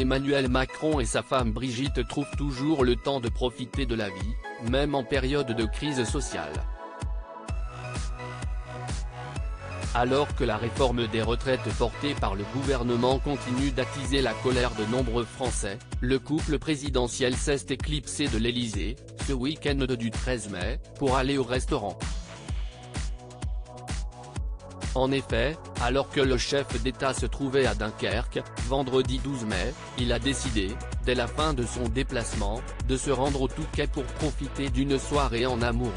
Emmanuel Macron et sa femme Brigitte trouvent toujours le temps de profiter de la vie, même en période de crise sociale. Alors que la réforme des retraites portée par le gouvernement continue d'attiser la colère de nombreux Français, le couple présidentiel s'est éclipsé de l'Élysée, ce week-end du 13 mai, pour aller au restaurant. En effet, alors que le chef d'État se trouvait à Dunkerque, vendredi 12 mai, il a décidé, dès la fin de son déplacement, de se rendre au Touquet pour profiter d'une soirée en amoureux.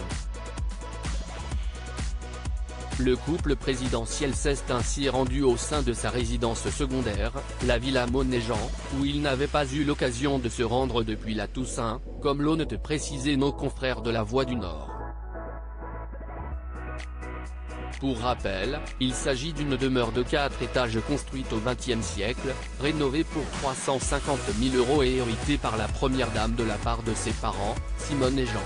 Le couple présidentiel s'est ainsi rendu au sein de sa résidence secondaire, la Villa Monnéjean, où il n'avait pas eu l'occasion de se rendre depuis la Toussaint, comme l'ont précisé nos confrères de La Voix du Nord. Pour rappel, il s'agit d'une demeure de 4 étages construite au XXe siècle, rénovée pour 350 000 € et héritée par la première dame de la part de ses parents, Simone et Jean.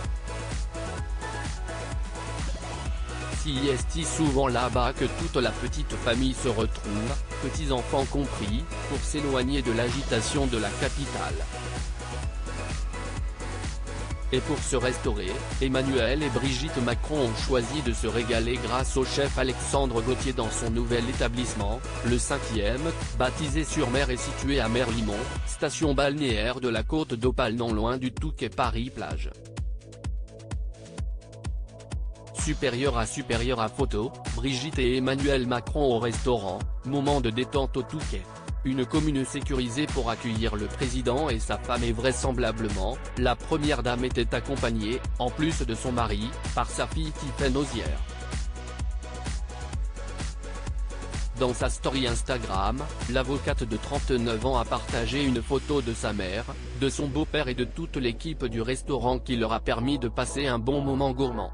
C'est souvent là-bas que toute la petite famille se retrouve, petits-enfants compris, pour s'éloigner de l'agitation de la capitale. Et pour se restaurer, Emmanuel et Brigitte Macron ont choisi de se régaler grâce au chef Alexandre Gauthier dans son nouvel établissement, le 5e, baptisé Sur-Mer et situé à Merlimont, station balnéaire de la Côte d'Opale non loin du Touquet Paris-Plage. Supérieur à photo, Brigitte et Emmanuel Macron au restaurant, moment de détente au Touquet. Une commune sécurisée pour accueillir le président et sa femme et vraisemblablement, la première dame était accompagnée, en plus de son mari, par sa fille Tiphaine Ozière. Dans sa story Instagram, l'avocate de 39 ans a partagé une photo de sa mère, de son beau-père et de toute l'équipe du restaurant qui leur a permis de passer un bon moment gourmand.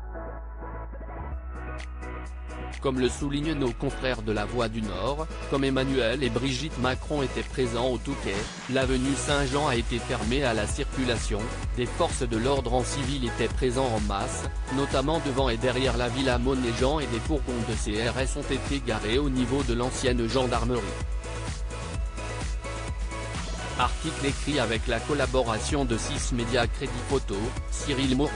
Comme le soulignent nos confrères de La Voix du Nord, comme Emmanuel et Brigitte Macron étaient présents au Touquet, l'avenue Saint-Jean a été fermée à la circulation, des forces de l'ordre en civil étaient présents en masse, notamment devant et derrière la Villa Monnéjean et des fourgons de CRS ont été garés au niveau de l'ancienne gendarmerie. Article écrit avec la collaboration de 6 médias Crédit Photo, Cyril Moreau.